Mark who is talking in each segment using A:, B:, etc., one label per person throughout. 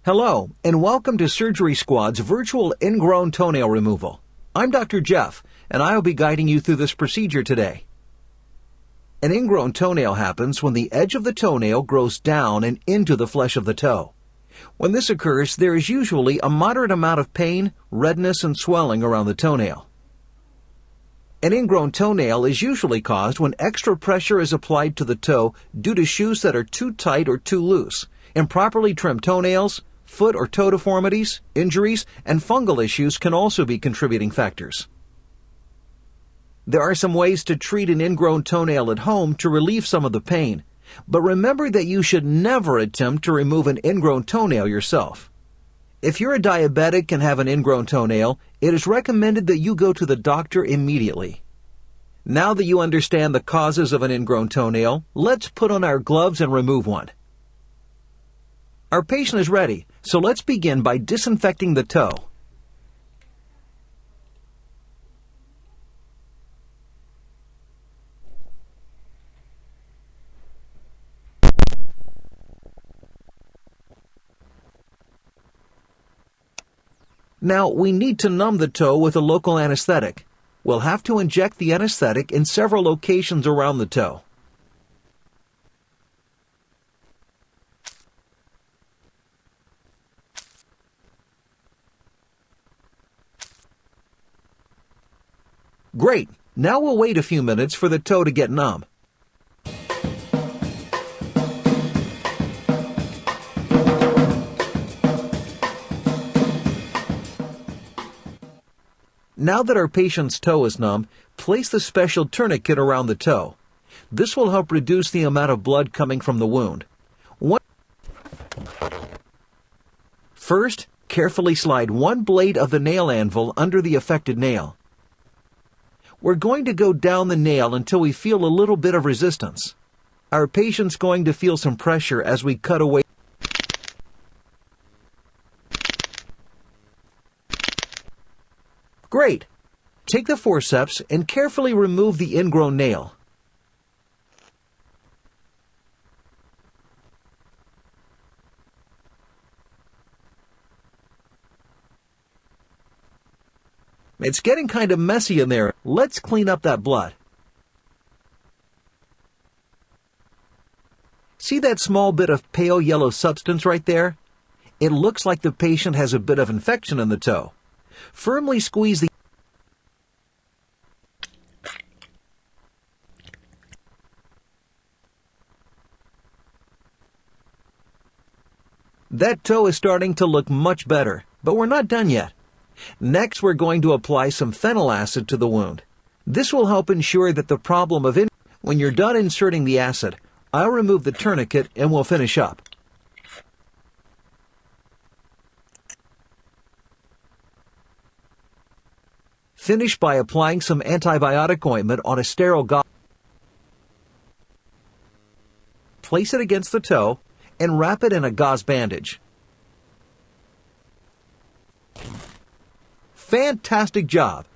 A: Hello, and welcome to Surgery Squad's virtual ingrown toenail removal. I'm Dr. Jeff, and I will be guiding you through this procedure today. An ingrown toenail happens when the edge of the toenail grows down and into the flesh of the toe. When this occurs, there is usually a moderate amount of pain, redness, and swelling around the toenail. An ingrown toenail is usually caused when extra pressure is applied to the toe due to shoes that are too tight or too loose. Improperly trimmed toenails, foot or toe deformities, injuries, and fungal issues can also be contributing factors. There are some ways to treat an ingrown toenail at home to relieve some of the pain, but remember that you should never attempt to remove an ingrown toenail yourself. If you're a diabetic and have an ingrown toenail, it is recommended that you go to the doctor immediately. Now that you understand the causes of an ingrown toenail, let's put on our gloves and remove one. Our patient is ready, so let's begin by disinfecting the toe. Now, we need to numb the toe with a local anesthetic. We'll have to inject the anesthetic in several locations around the toe. Great! Now we'll wait a few minutes for the toe to get numb. Now that our patient's toe is numb, place the special tourniquet around the toe. This will help reduce the amount of blood coming from the wound. First, carefully slide one blade of the nail anvil under the affected nail. We're going to go down the nail until we feel a little bit of resistance. Our patient's going to feel some pressure as we cut away. Great! Take the forceps and carefully remove the ingrown nail. It's getting kind of messy in there. Let's clean up that blood. See that small bit of pale yellow substance right there? It looks like the patient has a bit of infection in the toe. Firmly squeeze the That toe is starting to look much better, but we're not done yet. Next, we're going to apply some phenyl acid to the wound. This will help ensure that the problem of When you're done inserting the acid, I'll remove the tourniquet and we'll finish up. Finish by applying some antibiotic ointment on a sterile gauze. Place it against the toe and wrap it in a gauze bandage. Fantastic job!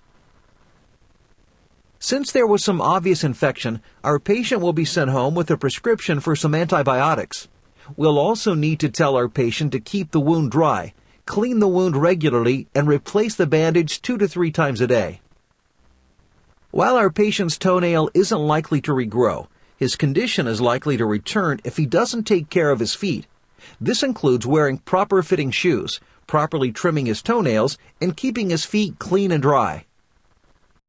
A: Since there was some obvious infection, our patient will be sent home with a prescription for some antibiotics. We'll also need to tell our patient to keep the wound dry, clean the wound regularly, and replace the bandage 2 to 3 times a day. While our patient's toenail isn't likely to regrow, his condition is likely to return if he doesn't take care of his feet. This includes wearing proper fitting shoes, properly trimming his toenails, and keeping his feet clean and dry.